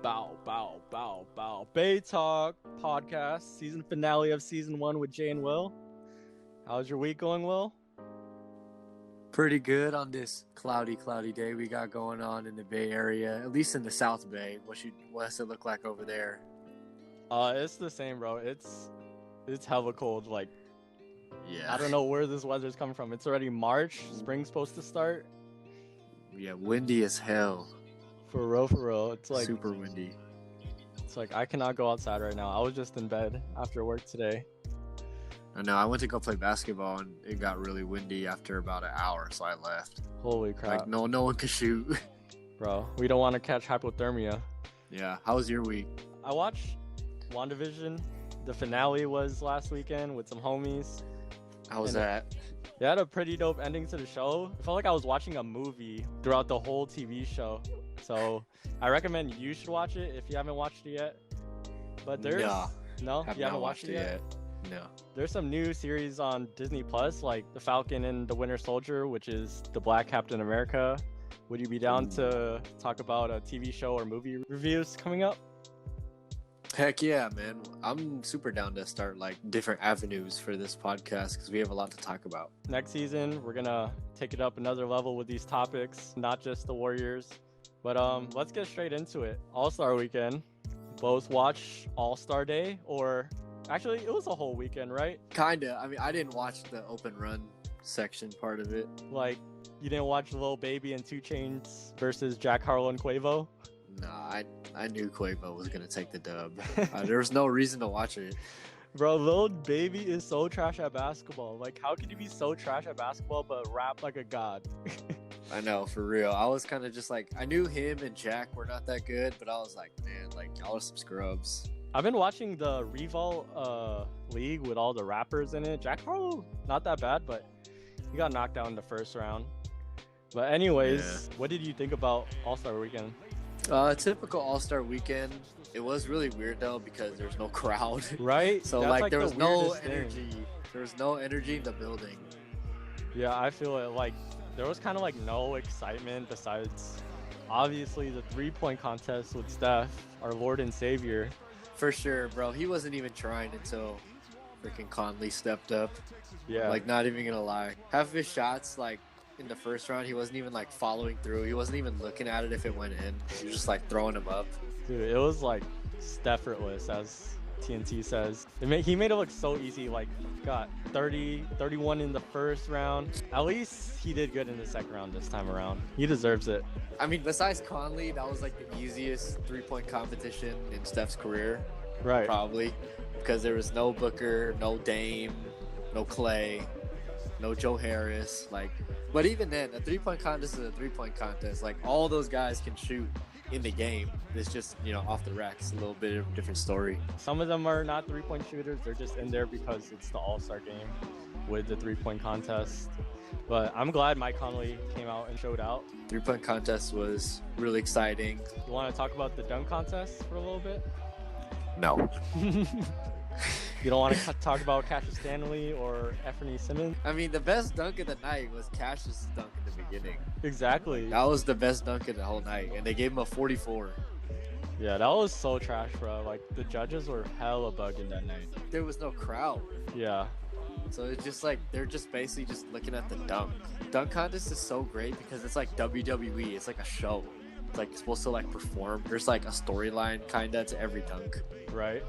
Bow. Bay.talk podcast, season finale of season 1 with Jay and Will. How's your week going, Will? Pretty good on this cloudy day we got going on in the Bay Area, at least in the South Bay. What does it look like over there? It's the same, bro. It's hella cold. Like, Yeah. I don't know where this weather's coming from. It's already March. Spring's supposed to start. Yeah, windy as hell. For real. It's like super windy. It's like I cannot go outside right now. I was just in bed after work today. I know. I went to go play basketball and it got really windy after about an hour, so I left. Holy crap! Like no one could shoot. Bro, we don't want to catch hypothermia. Yeah. How was your week? I watched WandaVision. The finale was last weekend with some homies. How was that? They had a pretty dope ending to the show. I felt like I was watching a movie throughout the whole TV show. So I recommend you should watch it if you haven't watched it yet. But there's no, you haven't watched it yet. No. There's some new series on Disney Plus, like The Falcon and the Winter Soldier, which is the Black Captain America. Would you be down to talk about a TV show or movie reviews coming up? Heck yeah, man. I'm super down to start like different avenues for this podcast because we have a lot to talk about. Next season, we're gonna take it up another level with these topics, not just the Warriors. But let's get straight into it. All-Star Weekend. Both watch All-Star Day, or actually it was a whole weekend, right? Kinda. I mean, I didn't watch the open run section part of it. Like, you didn't watch Lil Baby and 2 Chainz versus Jack Harlow and Quavo? Nah, I knew Quavo was gonna take the dub. There was no reason to watch it. Bro, Lil Baby is so trash at basketball. Like, how could you be so trash at basketball but rap like a god? I know, for real. I was kind of just like, I knew him and Jack were not that good, but I was like, man, like, y'all are some scrubs. I've been watching the Revol League with all the rappers in it. Jack Harlow, not that bad, but he got knocked out in the first round. But anyways, What did you think about All-Star Weekend? Typical All-Star Weekend. It was really weird, though, because there's no crowd. Right? So, That's like, there was no thing. energy. There was no energy in the building. Yeah, I feel it. Like, there was kind of like no excitement besides obviously the 3-point contest with Steph, our Lord and Savior. For sure, bro. He wasn't even trying until freaking Conley stepped up. Yeah. Like, not even gonna lie. Half of his shots, like, in the first round, he wasn't even, like, following through. He wasn't even looking at it if it went in. He was just, like, throwing them up. Dude, it was, like, Steffortless, as TNT says. He made it look so easy. Like, got 30, 31 in the first round. At least he did good in the second round this time around. He deserves it. I mean, besides Conley, that was, like, the easiest 3-point competition in Steph's career. Right. Probably. Because there was no Booker, no Dame, no Clay, no Joe Harris. Like, but even then, a 3-point contest is a 3-point contest. Like, all those guys can shoot in the game. It's just, off the rack. It's a little bit of a different story. Some of them are not 3-point shooters. They're just in there because it's the All-Star game with the 3-point contest. But I'm glad Mike Conley came out and showed out. 3-point contest was really exciting. You want to talk about the dunk contest for a little bit? No. You don't want to talk about Cassius Stanley or Anthony Simmons? I mean, the best dunk of the night was Cassius' dunk in the beginning. Exactly. That was the best dunk of the whole night, and they gave him a 44. Yeah, that was so trash, bro. Like, the judges were hella bugging that night. There was no crowd. Yeah. So it's just like, they're just basically just looking at the dunk. Dunk contest is so great because it's like WWE. It's like a show. It's like supposed to like perform. There's like a storyline kind of to every dunk. Right.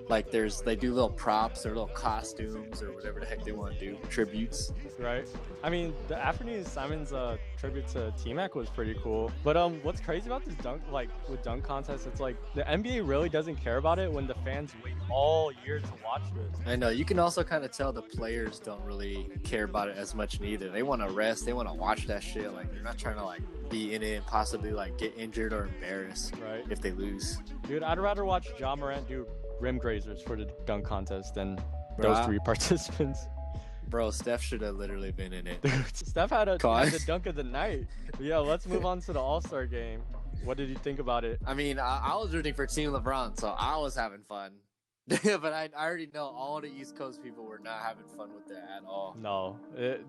Like they do little props or little costumes or whatever the heck they want to do, tributes. Right. I mean, the Anthony Simons tribute to T-Mac was pretty cool. But what's crazy about this dunk contest? It's like the NBA really doesn't care about it when the fans wait all year to watch this. I know. You can also kind of tell the players don't really care about it as much neither. They want to rest. They want to watch that shit. Like, they're not trying to like be in it and possibly like get injured or embarrassed if they lose. Dude, I'd rather watch Ja Morant do rim grazers for the dunk contest than those 3 participants. Bro, Steph should have literally been in it. Dude, Steph had the dunk of the night. But yeah, let's move on to the All-Star game. What did you think about it? I mean, I was rooting for Team LeBron, so I was having fun. But I already know all the East Coast people were not having fun with that at all. No,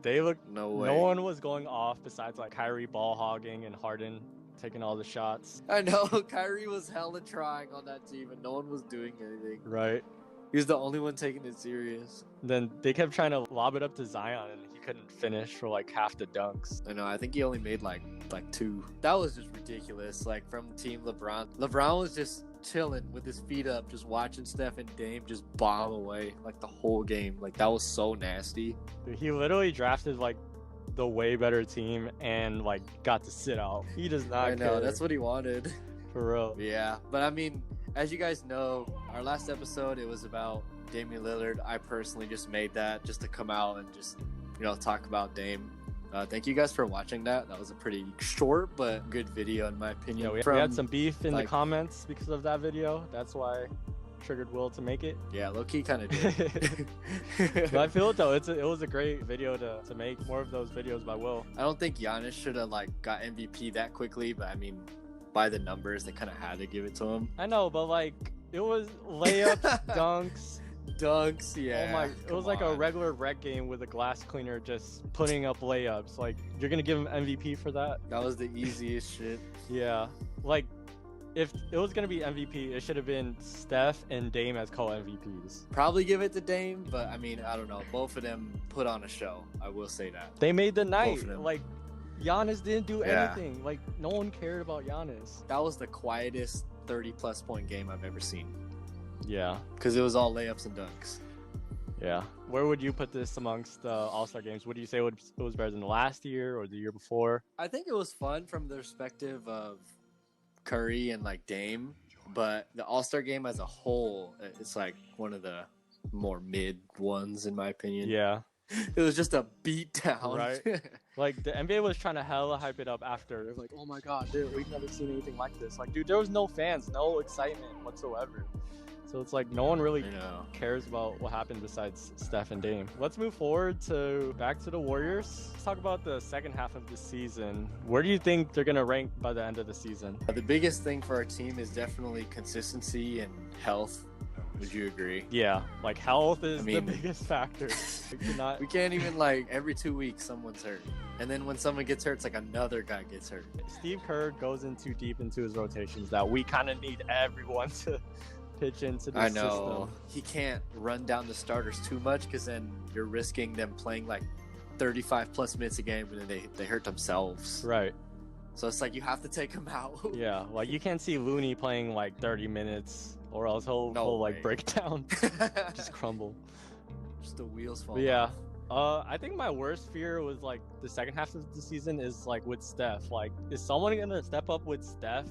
they looked. No way. No one was going off besides like Kyrie ball hogging and Harden taking all the shots. I know Kyrie was hella trying on that team, and no one was doing anything. Right. He was the only one taking it serious. Then they kept trying to lob it up to Zion, and he couldn't finish for like half the dunks. I know. I think he only made like 2. That was just ridiculous. Like from Team LeBron. LeBron was just chilling with his feet up, just watching Steph and Dame just bomb away like the whole game. Like that was so nasty. Dude, he literally drafted like the way better team and like got to sit out. He does not I know. care. That's what he wanted. For real. Yeah, but I mean, as you guys know, our last episode, it was about Damian Lillard. I personally just made that just to come out and just, talk about Dame. Thank you guys for watching that. That was a pretty short but good video in my opinion. Yeah, we had some beef in the comments because of that video. That's why triggered Will to make it. Yeah, low-key kind of did. But I feel it though. It was a great video to make. More of those videos by Will. I don't think Giannis should have got MVP that quickly, but I mean, by the numbers, they kind of had to give it to him. I know, but it was layups, dunks. Yeah. Oh my! It was like a regular rec game with a glass cleaner just putting up layups. Like, you're gonna give him MVP for that? That was the easiest shit. Yeah. Like, if it was gonna be MVP, it should have been Steph and Dame as co-MVPs. Probably give it to Dame, but I mean, I don't know. Both of them put on a show. I will say that. They made the night. Like, Giannis didn't do anything. Yeah. Like, no one cared about Giannis. That was the quietest 30-plus point game I've ever seen. Yeah. Because it was all layups and dunks. Yeah. Where would you put this amongst All-Star games? Would you say it was better than the last year or the year before? I think it was fun from the perspective of Curry and Dame, but the All-Star game as a whole, it's like one of the more mid ones in my opinion. Yeah. It was just a beatdown. Right. Like, the NBA was trying to hella hype it up after. They're like, oh my god, dude, we've never seen anything like this. Like, dude, there was no fans, no excitement whatsoever. So it's like no one really cares about what happened besides Steph and Dame. Let's move forward back to the Warriors. Let's talk about the second half of the season. Where do you think they're going to rank by the end of the season? The biggest thing for our team is definitely consistency and health. Would you agree? Yeah, like health is the biggest factor. We can't even every 2 weeks someone's hurt. And then when someone gets hurt, it's like another guy gets hurt. Steve Kerr goes in too deep into his rotations that we kind of need everyone to pitch into the system. I know. He can't run down the starters too much because then you're risking them playing 35 plus minutes a game and then they hurt themselves. Right. So it's like you have to take him out. Yeah, you can't see Looney playing 30 minutes or else he'll break down. Just crumble. Just the wheels fall off. I think my worst fear was the second half of the season is with Steph. Is someone gonna step up with Steph,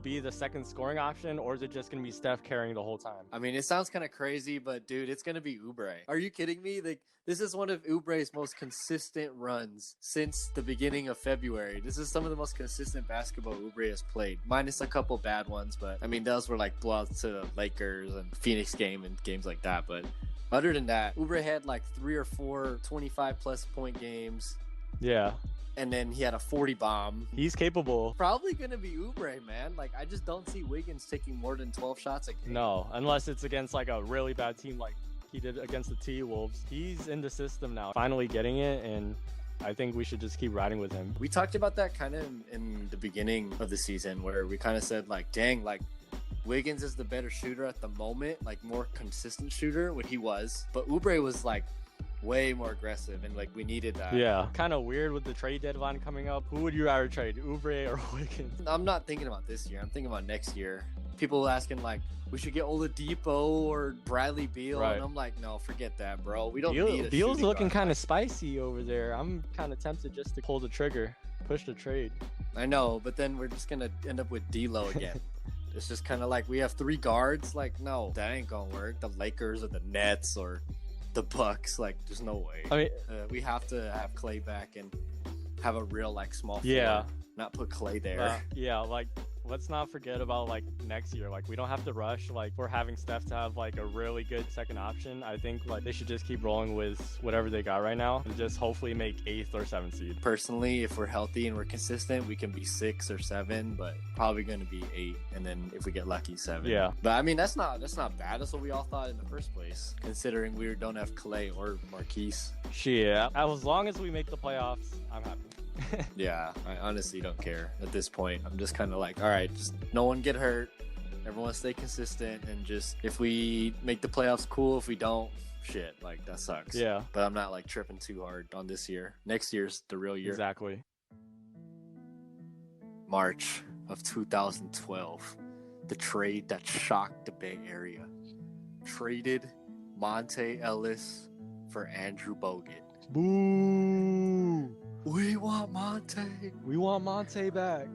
be the second scoring option, or is it just gonna be Steph carrying the whole time? I mean, it sounds kind of crazy, but dude, it's gonna be Oubre. Are you kidding me? This is one of Oubre's most consistent runs since the beginning of February. This is some of the most consistent basketball Oubre has played, minus a couple bad ones. But I mean, those were blowouts to the Lakers and Phoenix game and games like that. But other than that, Oubre had 3 or 4 25-plus point games. Yeah. And then he had a 40 bomb. He's capable. Probably going to be Oubre, man. I just don't see Wiggins taking more than 12 shots a game. No, unless it's against a really bad team like he did against the T-Wolves. He's in the system now, finally getting it, and I think we should just keep riding with him. We talked about that kind of in the beginning of the season where we kind of said, dang, Wiggins is the better shooter at the moment, more consistent shooter, what he was. But Oubre was way more aggressive, and we needed that. Yeah, kind of weird with the trade deadline coming up. Who would you rather trade, Oubre or Wiggins? I'm not thinking about this year. I'm thinking about next year. People asking we should get Oladipo or Bradley Beal, right. And I'm like, no, forget that, bro. We don't need a Beal's looking kind of spicy over there. I'm kind of tempted just to pull the trigger, push the trade. I know, but then we're just gonna end up with D'Lo again. It's just kind of we have 3 guards. No, that ain't gonna work. The Lakers or the Nets or the Bucks. There's no way. I mean, we have to have Clay back and have a real small floor. Yeah. Not put Clay there. Yeah, let's not forget about next year. We don't have to rush. We're having Steph to have a really good second option. I think they should just keep rolling with whatever they got right now and just hopefully make 8th or 7th seed. Personally, if we're healthy and we're consistent, we can be 6 or 7, but probably going to be 8, and then if we get lucky, 7. Yeah. But I mean, that's not bad. That's what we all thought in the first place, considering we don't have Clay or Marquise. Yeah. As long as we make the playoffs, I'm happy. Yeah, I honestly don't care at this point. I'm just kind of like, all right, just no one get hurt. Everyone stay consistent, and just if we make the playoffs, cool. If we don't, shit, like that sucks. Yeah. But I'm not like tripping too hard on this year. Next year's the real year. Exactly. March of 2012, the trade that shocked the Bay Area. Traded Monte Ellis for Andrew Bogut. Boo! We want Monte. We want Monte back.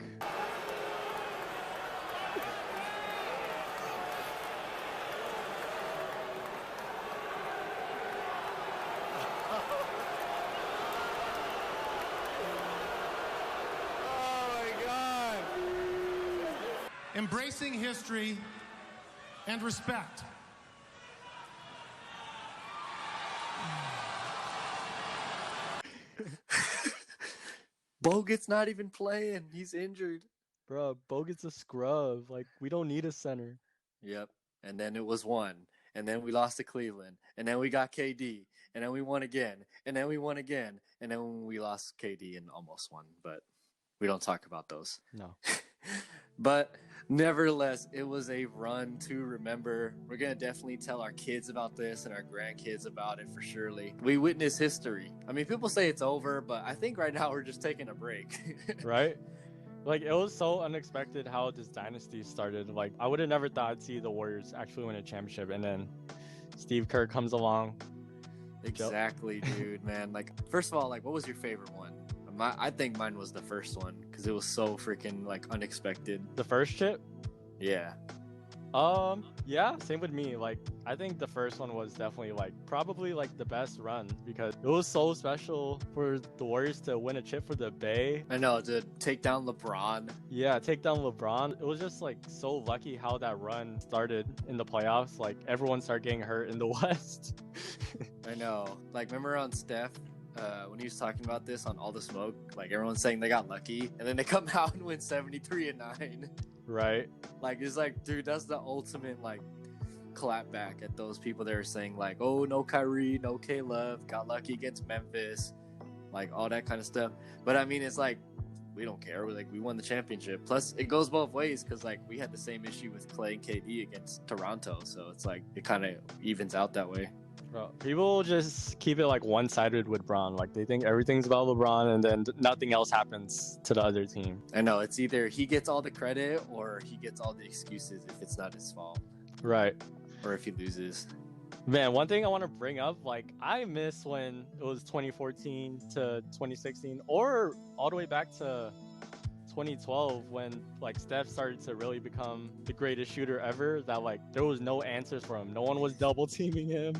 Embracing history and respect. Bogut's not even playing. He's injured. Bro, Bogut's a scrub. Like, we don't need a center. Yep. And then it was one. And then we lost to Cleveland. And then we got KD. And then we won again. And then we won again. And then we lost KD and almost won. But we don't talk about those. No. But nevertheless, it was a run to remember. We're going to definitely tell our kids about this and our grandkids about it for surely. We witnessed history. I mean, people say it's over, but I think right now we're just taking a break. Right? Like, it was so unexpected how this dynasty started. Like, I would have never thought I'd see the Warriors actually win a championship, and then Steve Kerr comes along. Exactly, dude, man. Like, first of all, like, what was your favorite one? I think mine was the first one because it was so freaking like unexpected. The first chip? Yeah. Yeah, same with me. Like, I think the first one was definitely like probably like the best run because it was so special for the Warriors to win a chip for the Bay. I know, to take down LeBron. Yeah, take down LeBron. It was just like so lucky how that run started in the playoffs. Like, everyone started getting hurt in the West. I know. Like, remember on Steph? When he was talking about this on All the Smoke, like everyone's saying they got lucky, and then they come out and win 73-9. Right. Like, it's like, dude, that's the ultimate like clap back at those people that are saying like, oh, no Kyrie, no K Love, got lucky against Memphis, like all that kind of stuff. But I mean, it's like we don't care. We won the championship. Plus, it goes both ways because like we had the same issue with Clay and KD against Toronto, so it's like it kind of evens out that way. Bro, people just keep it like one-sided with Bron. Like, they think everything's about LeBron and then nothing else happens to the other team. I know, it's either he gets all the credit or he gets all the excuses if it's not his fault. Right. Or if he loses. Man, one thing I want to bring up, like, I miss when it was 2014 to 2016 or all the way back to 2012 when like Steph started to really become the greatest shooter ever, that like there was no answers for him. No one was double teaming him.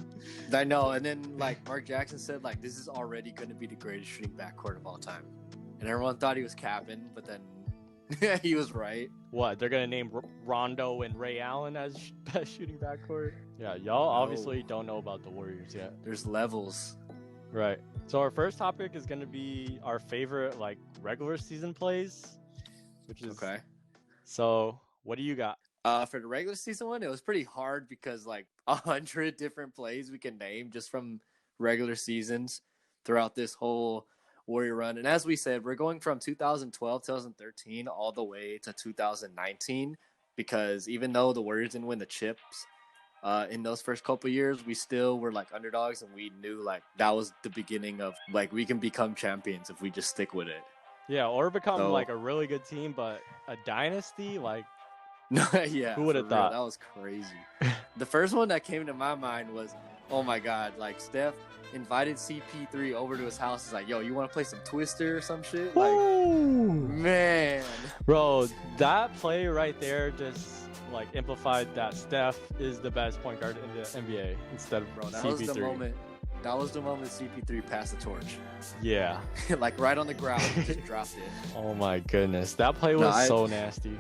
I know. And then like Mark Jackson said, like, this is already going to be the greatest shooting backcourt of all time. And everyone thought he was capping, but then he was right. What, they're going to name Rondo and Ray Allen as best shooting backcourt? Yeah, y'all obviously don't know about the Warriors yet. There's levels. Right. So our first topic is going to be our favorite like regular season plays. Which is okay. So, what do you got? For the regular season one, it was pretty hard because like 100 different plays we can name just from regular seasons throughout this whole Warrior run. And as we said, we're going from 2012, 2013 all the way to 2019 because even though the Warriors didn't win the chips in those first couple of years, we still were like underdogs, and we knew like that was the beginning of like we can become champions if we just stick with it. Yeah, or become like a really good team, but a dynasty, like, no, yeah. Who would have thought? That was crazy. The first one that came to my mind was, oh my God, like Steph invited CP3 over to his house. He's like, yo, you want to play some Twister or some shit? Like, man. Bro, that play right there just like amplified that Steph is the best point guard in the NBA instead of that CP3. Was the moment. That was the moment CP3 passed the torch. Yeah. Like right on the ground, he just dropped it. Oh my goodness. That play was so nasty.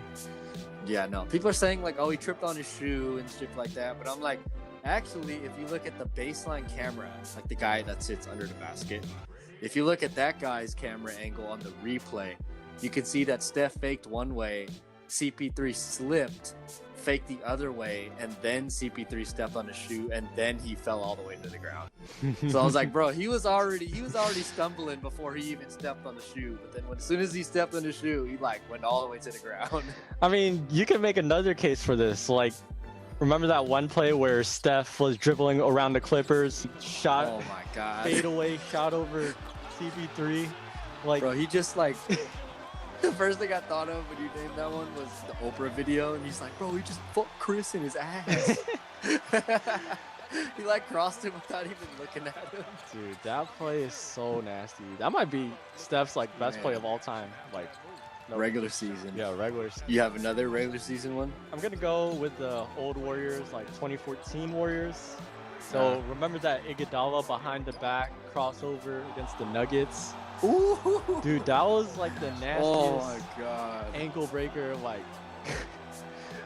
Yeah, no. People are saying like, oh, he tripped on his shoe and shit like that. But I'm like, actually, if you look at the baseline camera, like the guy that sits under the basket, if you look at that guy's camera angle on the replay, you can see that Steph faked one way, CP3 slipped, faked the other way, and then CP3 stepped on his shoe, and then he fell all the way to the ground. So I was like, bro, he was already stumbling before he even stepped on the shoe. But then as soon as he stepped on the shoe, he like went all the way to the ground. I mean, you can make another case for this. Like, remember that one play where Steph was dribbling around the Clippers, shot, Oh my god, fade away, shot over CP3. Like, bro, he just like. The first thing I thought of when you named that one was the Oprah video, and he's like, bro, he just fucked Chris in his ass. He like crossed him without even looking at him. dude, that play is so nasty. That might be Steph's like best play of all time. Like, no, Regular season. yeah, regular season. You have another regular season one? I'm gonna go with the old Warriors, like 2014 Warriors. So remember that Iguodala behind the back crossover against the Nuggets? Ooh. Dude, that was like the nastiest Oh my god. ankle breaker. Like,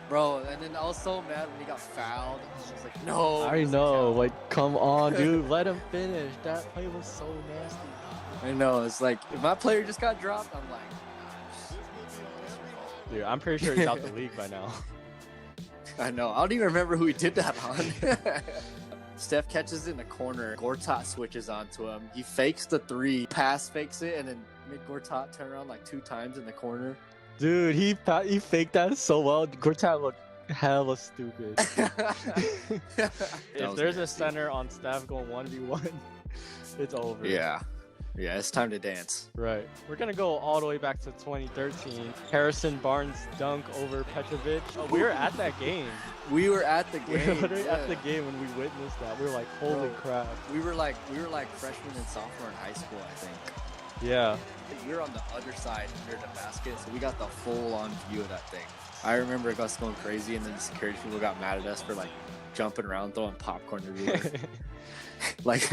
Bro, and then I was so mad when he got fouled. I was just like, no. I already know. Like, come on, dude, let him finish. That play was so nasty. I know. It's like, if my player just got dropped, I'm like, Dude, I'm pretty sure he's out the league by now. I know. I don't even remember who he did that on. Steph catches it in the corner. Gortat switches onto him. He fakes the three, pass fakes it, and then made Gortat turn around like 2 times in the corner. Dude, he faked that so well. Gortat looked hella stupid. If there's a center on Steph going 1v1, it's over. Yeah. Yeah, it's time to dance. Right. We're going to go all the way back to 2013. Harrison Barnes dunk over Petrovic. Oh, we were at that game. We were at the We were game. literally at the game when we witnessed that. We were like, holy crap. We were like freshmen and sophomore in high school, I think. Yeah. We were on the other side near the basket, so we got the full-on view of that thing. I remember us going crazy, and then the security people got mad at us for like jumping around, throwing popcorn everywhere. Like,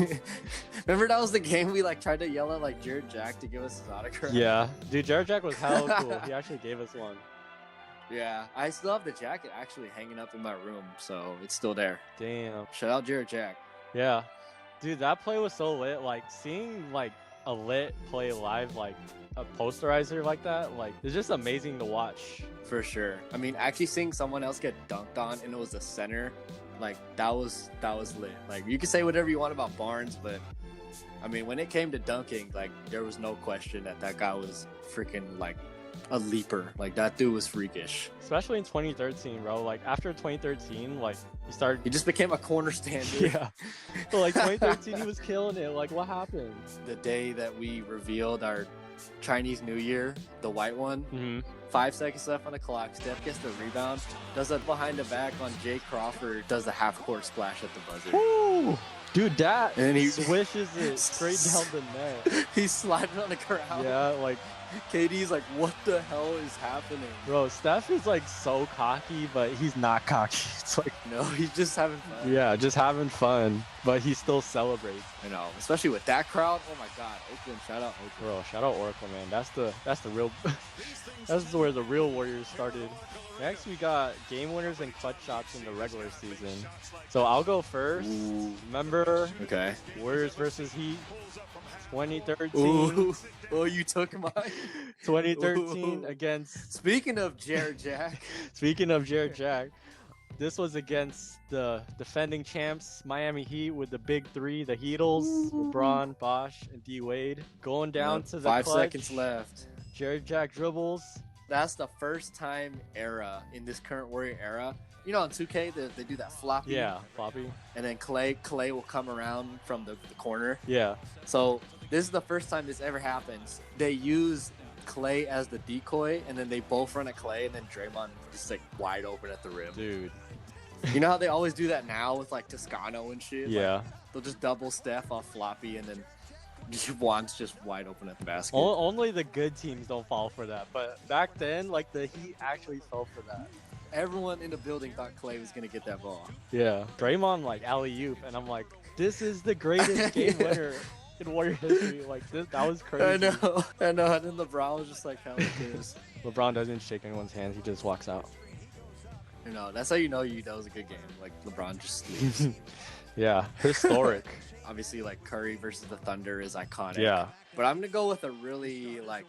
remember that was the game we like tried to yell at like Jared Jack to give us his autograph? Yeah. Dude, Jared Jack was hella cool. He actually gave us one. Yeah, I still have the jacket actually hanging up in my room, so it's still there. Damn. Shout out Jared Jack. Yeah. Dude, that play was so lit. Like, seeing like a lit play live, like a posterizer like that, like, it's just amazing to watch. For sure. I mean, actually seeing someone else get dunked on and it was the center, like that was lit. Like, you can say whatever you want about Barnes, but I mean, when it came to dunking, like there was no question that guy was freaking like a leaper. Like that dude was freakish. Especially in 2013, bro. Like, after 2013, like, He just became a corner stander. Yeah. So, like, 2013, he was killing it. Like, what happened? The day that we revealed our Chinese New Year, the white one, Mm-hmm. 5 seconds left on the clock. Steph gets the rebound, does a behind the back on Jay Crawford, does the half court splash at the buzzer. Woo! Dude, that And he swishes it straight down the net. He's sliding on the ground. Yeah, like, KD's like, what the hell is happening? bro, Steph is like so cocky, but he's not cocky. It's like, No, he's just having fun. yeah, just having fun, but he still celebrates. I know, especially with that crowd. Oh my God, Oakland! Shout out Oakland. Bro, shout out Oracle, man. That's the real. That's where the real Warriors started. Next, we got game winners and clutch shots in the regular season. So I'll go first. Ooh. Remember Okay. Warriors versus Heat, 2013. Ooh. Oh, you took mine. 2013 Ooh. against. Speaking of Jared Jack. Speaking of Jared Jack, this was against the defending champs Miami Heat with the big three, the Heatles, LeBron, Bosh, and D Wade, going down to the 5 clutch. seconds left. Jared Jack dribbles. That's the first time era in this current Warrior era. You know, on 2K, they do that floppy. Yeah, floppy. And then Clay will come around from the corner. Yeah. So this is the first time this ever happens. They use Clay as the decoy, and then they both run at Clay, and then Draymond just like wide open at the rim. Dude. You know how they always do that now with like Toscano and shit? Yeah. Like, they'll just double Steph off floppy, and then Juwan's just wide open at the basket. Only the good teams don't fall for that. But back then, like, the Heat actually fell for that. Everyone in the building thought Clay was going to get that ball. Yeah. Draymond, like, alley-oop. And I'm like, this is the greatest game winner in Warrior history. Like, that was crazy. I know. And then LeBron was just like, hell this. LeBron doesn't shake anyone's hands. He just walks out. You know, that's how you know that was a good game. Like, LeBron just leaves. Yeah. Historic. Obviously, like, Curry versus the Thunder is iconic. Yeah. But I'm going to go with a really, like,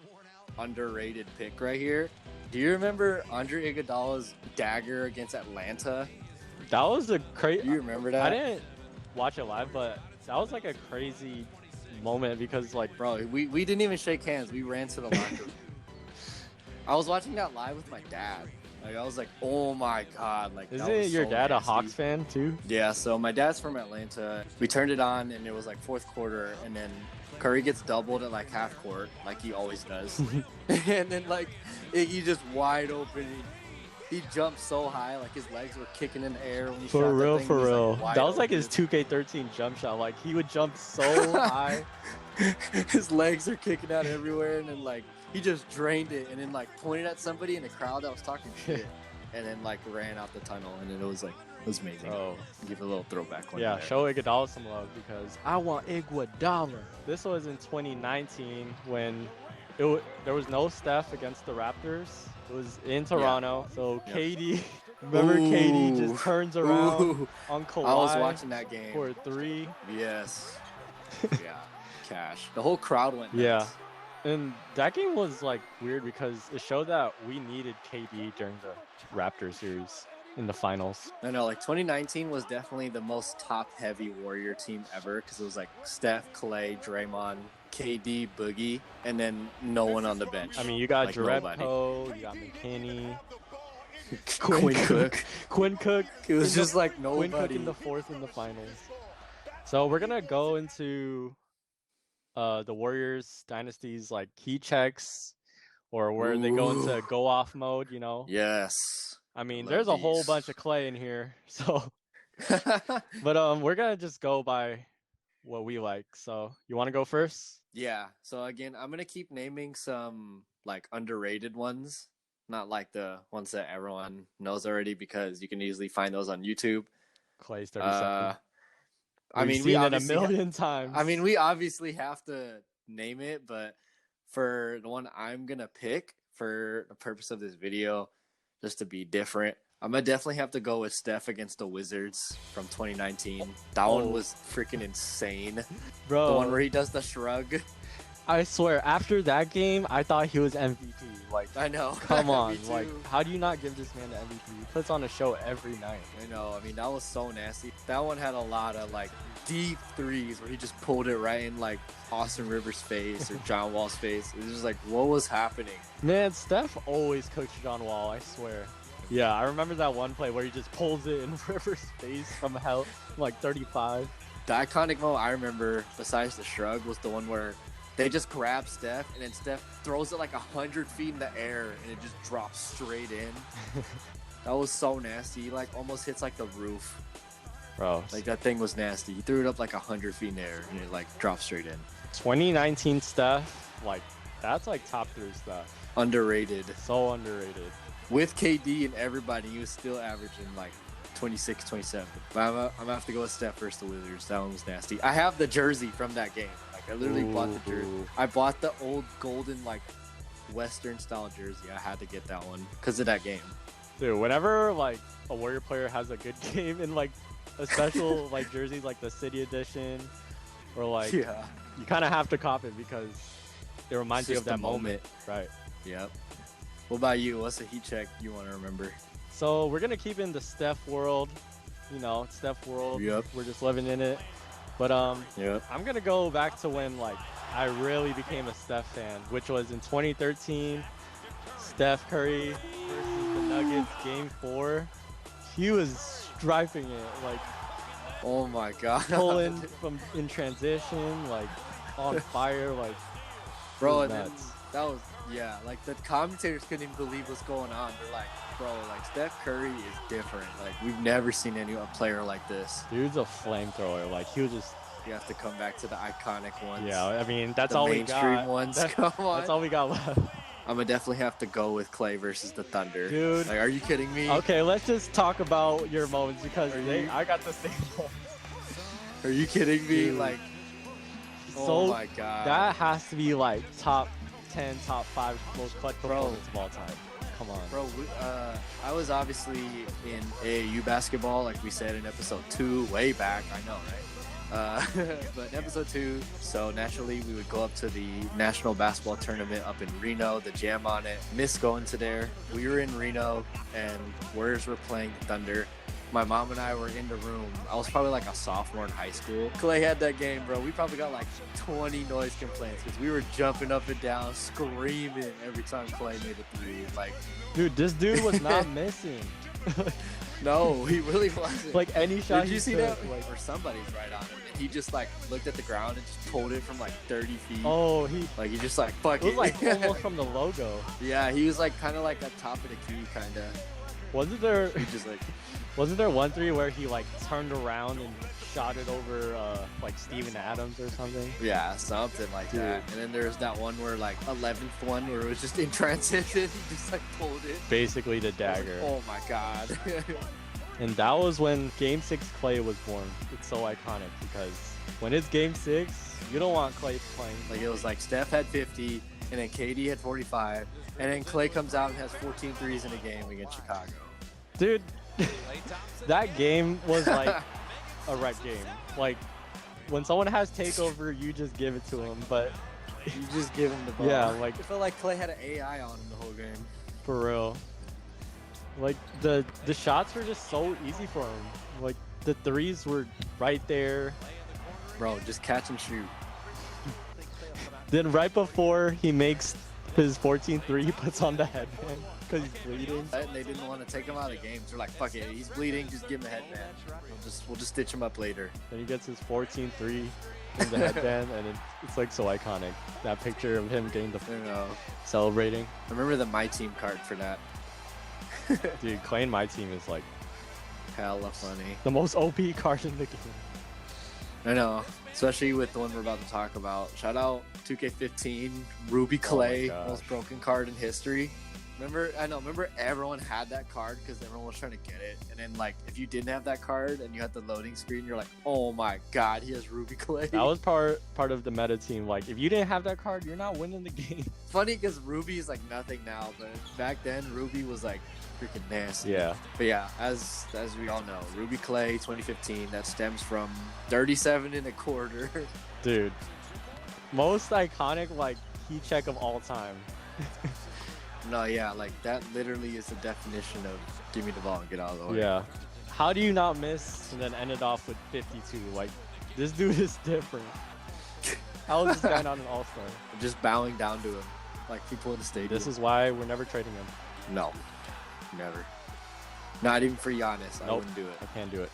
underrated pick right here. Do you remember Andre Iguodala's dagger against Atlanta? That was a crazy. Do you remember that? I didn't watch it live, but that was like a crazy moment because like, Bro, we didn't even shake hands. We ran to the locker room. I was watching that live with my dad. Like I was like, oh my god! Like, isn't your dad a Hawks fan too? Yeah. So my dad's from Atlanta. We turned it on, and it was like fourth quarter, and then Curry gets doubled at like half court, like he always does, and then like he just wide open. He jumped so high, like his legs were kicking in the air when he shot For that real, thing. for He was, real. like, That was like open. his 2K13 jump shot. Like he would jump so high. His legs are kicking out everywhere, and then like he just drained it, and then like pointed at somebody in the crowd that was talking shit, and then like ran out the tunnel, and then it was amazing. Bro. Give a little throwback one. Yeah, there. show Iguodala some love because I want Iguodala. This was in 2019 when there was no Steph against the Raptors. It was in Toronto. So Yep. KD, remember KD just turns around Ooh. on Kawhi I was watching that game. for a 3. Yes. Yeah. Cash. The whole crowd went nuts. Yeah. And that game was like weird because it showed that we needed KD during the Raptors series in the finals. I know, like 2019 was definitely the most top-heavy Warrior team ever because it was like Steph, Clay, Draymond, KD, Boogie, and then no one on the bench. I mean, you got like Jerebko, you got McKinney, Quinn Cook. Quinn Cook. It was just like Quinn Cook nobody. in the 4th in the finals. So we're gonna go into the Warriors dynasties like key checks or where they go into go off mode, you know. Yes. I mean, Love there's a whole these. bunch of Clay in here. So but we're gonna just go by what we like. So you wanna go first? Yeah. So again, I'm gonna keep naming some like underrated ones, not like the ones that everyone knows already, because you can easily find those on YouTube. Clay's 30 I mean, seen we it a obviously million times. I mean, we obviously have to name it, but for the one I'm gonna pick for the purpose of this video, just to be different, I'm gonna definitely have to go with Steph against the Wizards from 2019. That one was freaking insane. bro, The one where he does the shrug. I swear, after that game, I thought he was MVP. Like, I know. come on, Me like, too. how do you not give this man the MVP? He puts on a show every night. I know. I mean, that was so nasty. That one had a lot of like deep threes where he just pulled it right in like Austin Rivers' face or John Wall's face. It was just like, what was happening? Man, Steph always cooks John Wall, I swear. Yeah, I remember that one play where he just pulls it in Rivers' face from hell, like 35. The iconic moment I remember, besides the shrug, was the one where they just grab Steph, and then Steph throws it like 100 feet in the air, and it just drops straight in. That was so nasty. He like almost hits like the roof. Bro, Like that thing was nasty. He threw it up like 100 feet in the air, and it like dropped straight in. 2019 Steph, like, that's like top 3 stuff. Underrated. So underrated. With KD and everybody, he was still averaging like 26, 27. But I'm gonna have to go with Steph versus the Wizards. That one was nasty. I have the jersey from that game. Like I literally bought the jersey. Ooh. I bought the old golden like Western style jersey. I had to get that one because of that game. Dude, whenever like a Warrior player has a good game in like a special like jersey, like the City Edition, or like Yeah. you kind of have to cop it because it reminds you of Just the that moment. Right. Yep. What about you? What's a heat check you want to remember? So we're gonna keep in the Steph world, you know, Steph world. Yep. We're just living in it. But Yep. I'm gonna go back to when like I really became a Steph fan, which was in 2013. Steph Curry versus the Nuggets, Game 4. He was striping it, like Oh my god. pulling from in transition, like on fire, like Bro, it and was then nuts. that was, yeah, like the commentators couldn't even believe what's going on. They're like, bro, like Steph Curry is different. Like we've never seen a player like this. Dude's a flamethrower. Like he was just, You have to come back to the iconic ones. yeah. I mean, that's the all we mainstream got. ones. That- Come on. That's all we got left. I'm gonna definitely have to go with Clay versus the Thunder. Dude. Like, are you kidding me? Okay, let's just talk about your moments because I got the same moments. Are you kidding me? Dude. Like, So oh my god. that has to be like top 10, top 5 most clutch Bro. performance of all time. Come on. Bro, I was obviously in AAU basketball, like we said in episode 2, way back. I know, right? But in episode 2, so naturally we would go up to the national basketball tournament up in Reno, the jam on it. Missed going to there. We were in Reno and Warriors were playing the Thunder. My mom and I were in the room. I was probably like a sophomore in high school. Clay had that game, bro. We probably got like 20 noise complaints because we were jumping up and down, screaming every time Clay made a three. Like, dude, this dude was not missing. no, he really wasn't. Like any shot. Did you see took, that? Like, or somebody's right on him, and he just like looked at the ground and just pulled it from like 30 feet. oh, Like he just like fuck it was it. like almost from the logo. Yeah, he was like kind of like at top of the key, kind of. Wasn't there? He just like. Wasn't there one three where he like turned around and shot it over like Steven Adams or something? Yeah, something like Dude. that. And then there's that one where like 11th one where it was just in transition. He just like pulled it. Basically the dagger. Oh my god. And that was when Game 6 Clay was born. It's so iconic because when it's Game 6, you don't want Clay playing. Like it was like Steph had 50, and then KD had 45, and then Clay comes out and has 14 threes in a game against Chicago. Dude, that game was like a wreck game. Like when someone has takeover, you just give it to them. But You just give him the ball. yeah, like I felt like Clay had an AI on him the whole game. for real. Like the shots were just so easy for him. Like the threes were right there. Bro, just catch and shoot. Then right before he makes his 14th three, he puts on the headband because he's bleeding. And they didn't want to take him out of games. They're like, fuck it, he's bleeding, just give him a headband. We'll just stitch him up later. Then he gets his 14th three in the headband, and it's like so iconic. That picture of him getting the You know. celebrating. I remember the My Team card for that. Dude, Clay in my team is like Hella funny. the most OP card in the game. I know. Especially with the one we're about to talk about. Shout out 2K15, Ruby Clay, gosh. most broken card in history. Remember everyone had that card because everyone was trying to get it. And then like if you didn't have that card and you had the loading screen, you're like, oh my god, he has Ruby Clay. That was part of the meta team. Like if you didn't have that card, you're not winning the game. Funny because Ruby is like nothing now, but back then Ruby was like freaking nasty. Yeah. But yeah, as we all know, Ruby Clay 2015, that stems from 37 and a quarter. Dude. Most iconic like key check of all time. No, yeah, like that literally is the definition of give me the ball and get out of the way. Yeah. How do you not miss and then end it off with 52? Like this dude is different. How is this guy not an all-star? Just bowing down to him, like people in the stadium. This is why we're never trading him. No, never. Not even for Giannis. I Nope. wouldn't do it. I can't do it.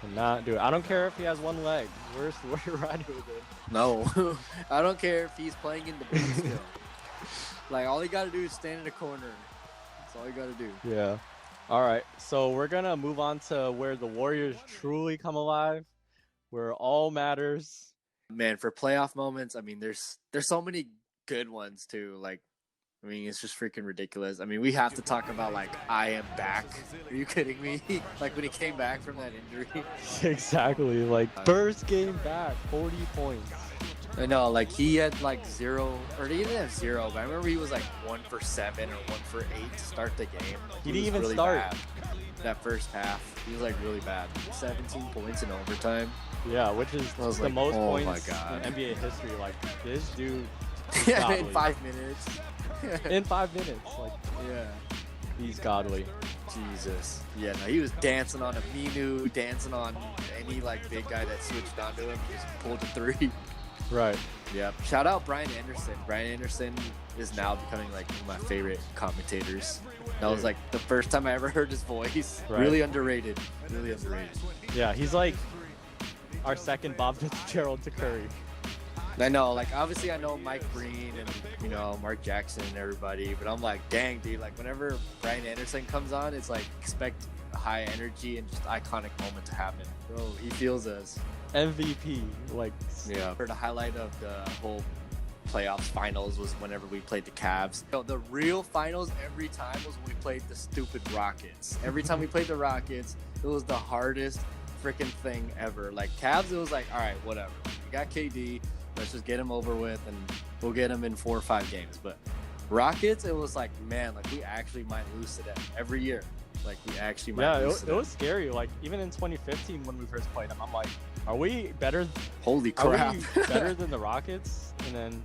Cannot do it. I don't care if he has one leg. We're riding with it. No, I don't care if he's playing in the big still. Like all he got to do is stand in the corner. That's all you got to do. Yeah. All right. So we're gonna move on to where the Warriors truly come alive, where it all matters. Man, for playoff moments, I mean, there's so many good ones too. Like, I mean, it's just freaking ridiculous. I mean, we have to talk about like I am back. Are you kidding me? Like when he came back from that injury. Exactly. Like first game back, 40 points. I know, like he had like 0, or he didn't have 0, but I remember he was like 1 for 7 or 1 for 8 to start the game. Like, He didn't was even really start. bad. That first half, he was like really bad. 17 points in overtime. Yeah, which is I was the like, most oh my points God. in NBA history. Like this dude Yeah, godly. in 5 minutes. in 5 minutes. Like Yeah. he's godly. Jesus. Yeah, no, he was dancing on Aminu, dancing on any like big guy that switched onto him. He just pulled a 3. Right. Yep. Shout out Brian Anderson. Brian Anderson is now becoming like one of my favorite commentators. That was like the first time I ever heard his voice. Right. Really underrated. Really underrated. Yeah, he's like our second Bob Fitzgerald to Curry. I know, like obviously I know Mike Breen and you know Mark Jackson and everybody, but I'm like, dang dude, like whenever Brian Anderson comes on, it's like expect high energy and just iconic moment to happen. Bro, he feels us. MVP. Like Yeah. For the highlight of the whole playoffs finals was whenever we played the Cavs. So the real finals every time was when we played the stupid Rockets. Every time we played the Rockets, it was the hardest freaking thing ever. Like Cavs, it was like, all right, whatever. We got KD. Let's just get him over with, and we'll get him in 4 or 5 games. But Rockets, it was like, man, like we actually might lose to them every year. Like we actually might yeah, lose to it them. was scary. Like even in 2015 when we first played him, I'm like, Are we better? Holy Are crap. we better than the Rockets? And then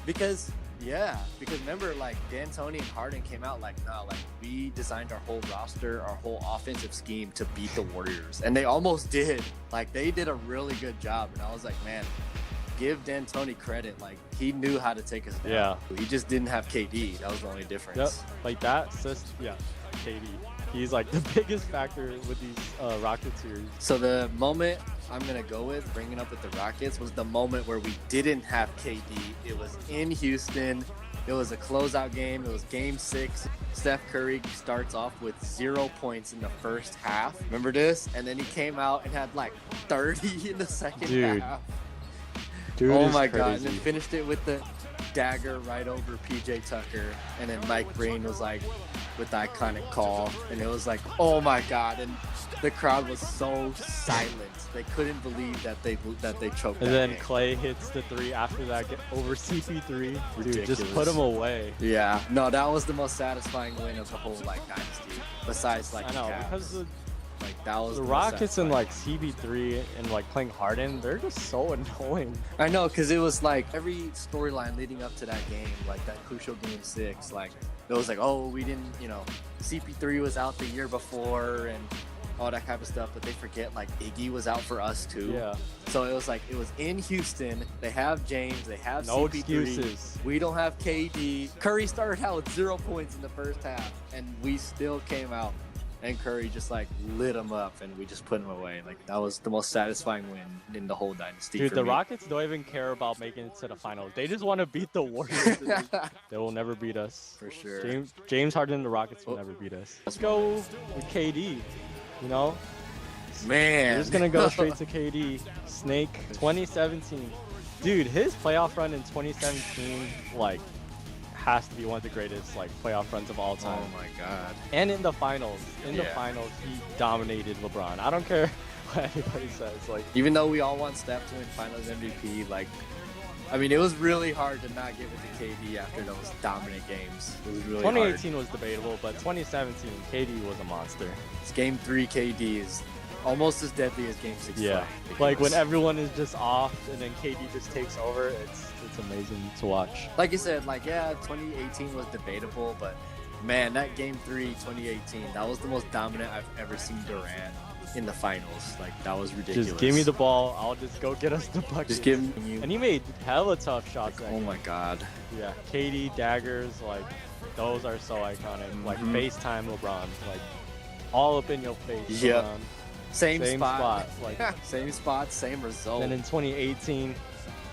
Because remember, like, D'Antoni and Harden came out like, no, like, we designed our whole roster, our whole offensive scheme to beat the Warriors, and they almost did. Like, they did a really good job, and I was like, man, give D'Antoni credit. Like, he knew how to take us down. Yeah. He just didn't have KD. That was the only difference. Yep, like that system. Yeah, KD. He's like the biggest factor with these Rocket series. So the moment I'm going to go with, bringing up with the Rockets, was the moment where we didn't have KD. It was in Houston. It was a closeout game. It was game 6. Steph Curry starts off with 0 points in the first half. Remember this? And then he came out and had like 30 in the second half. Dude, oh my crazy. God. And then finished it with the dagger right over PJ Tucker. And then Mike Breen was like, with the iconic call. And it was like, oh my God. And the crowd was so silent. They couldn't believe that they choked. And that then game. Clay hits the 3 after that over CP3. Ridiculous. Dude, just put him away. Yeah. No, that was the most satisfying win of the whole like dynasty. Besides like I know, the Cavs. because like that was the most Rockets and satisfying. like CP3 and like playing Harden, they're just so annoying. I know, because it was like every storyline leading up to that game, like that crucial game 6, like it was like, oh, we didn't, CP3 was out the year before and all that type of stuff, but they forget like Iggy was out for us too. Yeah. So it was like, it was in Houston. They have James. They have No CP3. excuses. We don't have KD. Curry started out with 0 points in the first half, and we still came out. And Curry just like lit him up, and we just put him away. Like that was the most satisfying win in the whole dynasty. Dude, for the me. Rockets don't even care about making it to the finals. They just want to beat the Warriors. They will never beat us. For sure. James Harden and the Rockets will never beat us. Let's go with KD. Man, We're just gonna go straight to KD. Snake 2017. Dude, his playoff run in 2017 like has to be one of the greatest like playoff runs of all time. Oh my God. And in the finals, the Yeah. finals, he dominated LeBron. I don't care what anybody says. Like, Even though we all want Steph to win Finals MVP, like, I mean, it was really hard to not give it to KD after those dominant games. It was really 2018 hard. was debatable, but 2017, KD was a monster. It's Game 3 KD is almost as deadly as Game 6. Yeah, because, like when everyone is just off and then KD just takes over, it's amazing to watch. like you said, like, yeah, 2018 was debatable, but man, that Game 3 2018, that was the most dominant I've ever seen Durant in the finals. Like, that was ridiculous. Just give me the ball, I'll just go get us the bucket. Just give me. And he made hella tough shots. Oh my God. Yeah, KD daggers, like those are so iconic. Like FaceTime LeBron, like all up in your face. Yep. LeBron. Same spot. Like, same spot, same result. and in 2018,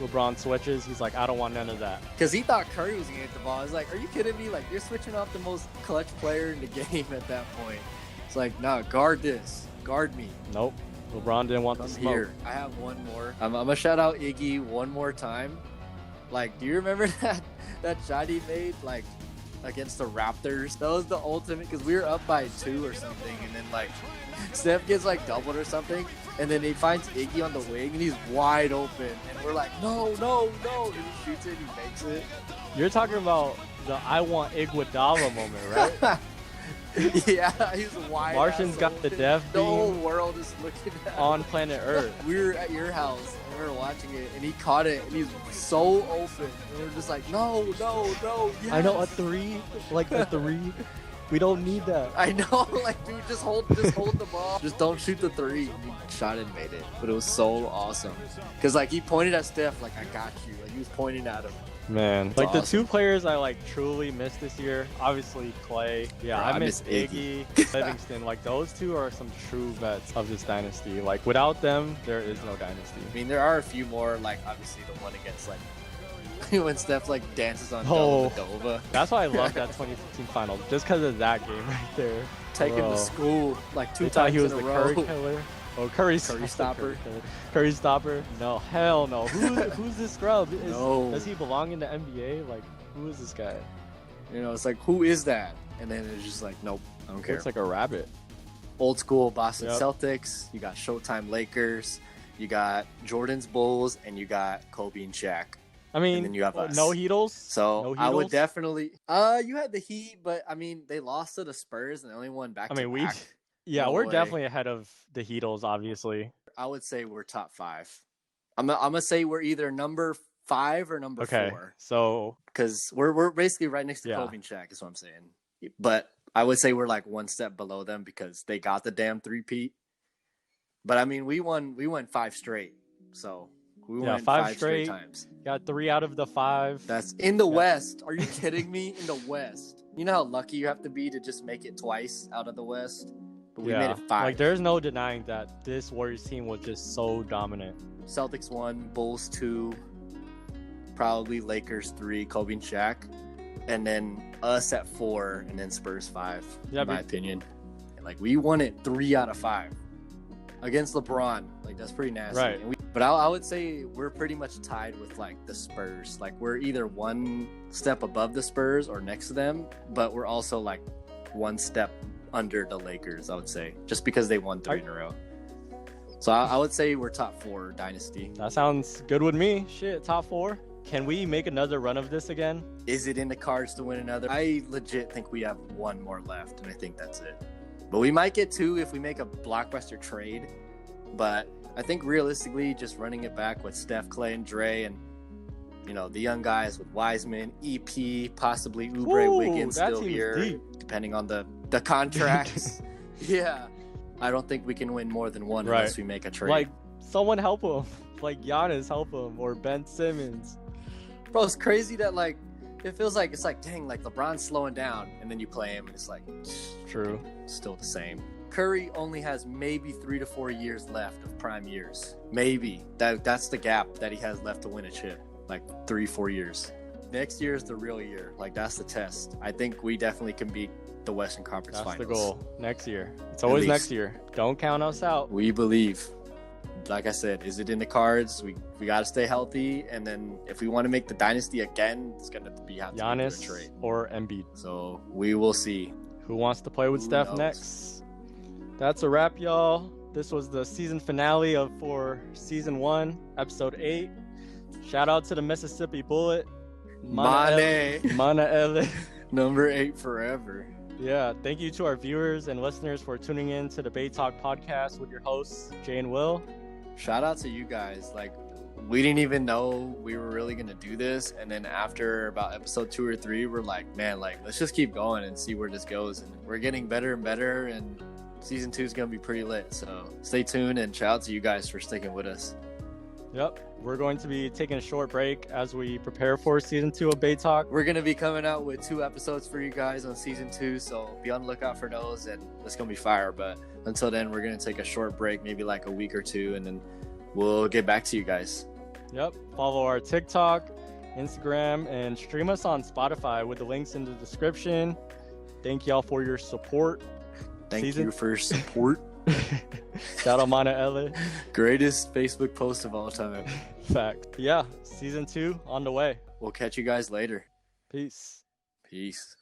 LeBron switches. He's like, I don't want none of that. Because he thought Curry was going to get the ball. I was like, are you kidding me? Like, you're switching off the most clutch player in the game at that point. It's like, nah, guard this. Guard me. Nope. LeBron didn't want the Come smoke. here. I have one more. I'm going to shout out Iggy one more time. Like, do you remember that shot he made, like, against the Raptors? That was the ultimate, because we were up by 2 or something, and then, like, Steph gets, like, doubled or something, and then he finds Iggy on the wing, and he's wide open, and we're like, no, and he shoots it, he makes it. You're talking about the I want Iguodala moment, right? Yeah, he's wide. Martian's got the death The whole beam world is looking at on planet Earth. We were at your house and we were watching it, and he caught it, and he's so open, and we're just like, no, yes. I know, a 3, like a 3. We don't need that. I know, like, dude, just hold the ball. Just don't shoot the 3. And he shot and made it, but it was so awesome. Cause like he pointed at Steph, like, I got you. Like he was pointing at him. Man, It's like the awesome. 2 players I like truly miss this year, obviously Clay. Yeah, Bro, I I miss miss Iggy, Livingston. Like those 2 are some true vets of this dynasty. Like without them, there is no dynasty. I mean, there are a few more, like obviously the one against like when Steph like dances on Oh. Dova. That's why I love that 2015 finals, just because of that game right there. Take him Bro. to school like 2 They thought times he was in the a row. Curry killer. Oh, Curry stopper. Curry stopper? No, hell no. Who's this scrub? No. Does he belong in the NBA? Like, who is this guy? You know, it's like, who is that? And then it's just like, nope, I don't care. Looks like a rabbit. Old school Boston Yep. Celtics. You got Showtime Lakers. You got Jordan's Bulls, and you got Kobe and Shaq. I mean, then you have us. no Heatles. So No I would Heatles? definitely. You had the Heat, but I mean, they lost to the Spurs and they only won back. I mean, to back. Yeah, No we're way. definitely ahead of the Heatles, obviously. I would say we're top 5. I'm gonna say we're either number 5 or number 4. So because we're basically right next to Clothing Shack, is what I'm saying. But I would say we're like one step below them because they got the damn 3-peat. But I mean, we won 5 straight, so we won 5 straight times. Got 3 out of the 5. That's in the West. Are you kidding me? In the West. You know how lucky you have to be to just make it twice out of the West? But we made it 5. Like, there's no denying that this Warriors team was just so dominant. Celtics 1, Bulls 2, probably Lakers 3, Kobe and Shaq, and then us at 4, and then Spurs 5, in my opinion. Like, we won it 3 out of 5 against LeBron. Like, that's pretty nasty. Right. But I would say we're pretty much tied with, like, the Spurs. Like, we're either one step above the Spurs or next to them, but we're also, like, one step under the Lakers, I would say, just because they won 3 in a row. So I would say we're top 4 dynasty. That sounds good with me. Shit, top 4. Can we make another run of this again? Is it in the cards to win another? I legit think we have 1 more left, and I think that's it. But we might get 2 if we make a blockbuster trade. But I think realistically, just running it back with Steph, Clay, and Dre, and the young guys with Wiseman, EP, possibly Oubre, Wiggins still here, deep, depending on the contracts. Yeah, I don't think we can win more than 1 unless we make a trade. Like, someone help him. Like, Giannis help him, or Ben Simmons. Bro, it's crazy that, like, it feels like it's like, dang, like LeBron's slowing down, and then you play him, and it's like, true, still the same. Curry only has maybe 3 to 4 years left of prime years. Maybe that's the gap that he has left to win a chip, like 3-4 years. Next year is the real year. Like, that's the test. I think we definitely can beat the Western Conference Finals. That's the goal. Next year. It's always next year. Don't count us out. We believe. Like I said, is it in the cards? We got to stay healthy, and then if we want to make the dynasty again, it's gonna be Giannis a trade or Embiid. So we will see. Who wants to play with Steph next? That's a wrap, y'all. This was the season finale for season 1, episode 8. Shout out to the Mississippi Bullet, Mana Ele. Number 8 forever. Yeah, thank you to our viewers and listeners for tuning in to the Bay Talk podcast with your hosts, Jay and Will. Shout out to you guys. Like, we didn't even know we were really going to do this. And then after about episode 2 or 3, we're like, man, like, let's just keep going and see where this goes. And we're getting better and better. And season 2 is going to be pretty lit. So stay tuned, and shout out to you guys for sticking with us. Yep. We're going to be taking a short break as we prepare for season 2 of Bay Talk. We're going to be coming out with 2 episodes for you guys on season 2. So be on the lookout for those, and it's going to be fire. But until then, we're going to take a short break, maybe like a week or 2, and then we'll get back to you guys. Yep. Follow our TikTok, Instagram, and stream us on Spotify with the links in the description. Thank y'all for your support. Thank you for your support. Shout out Mana Ele. Greatest Facebook post of all time. Fact. Yeah, season 2 on the way. We'll catch you guys later. Peace. Peace.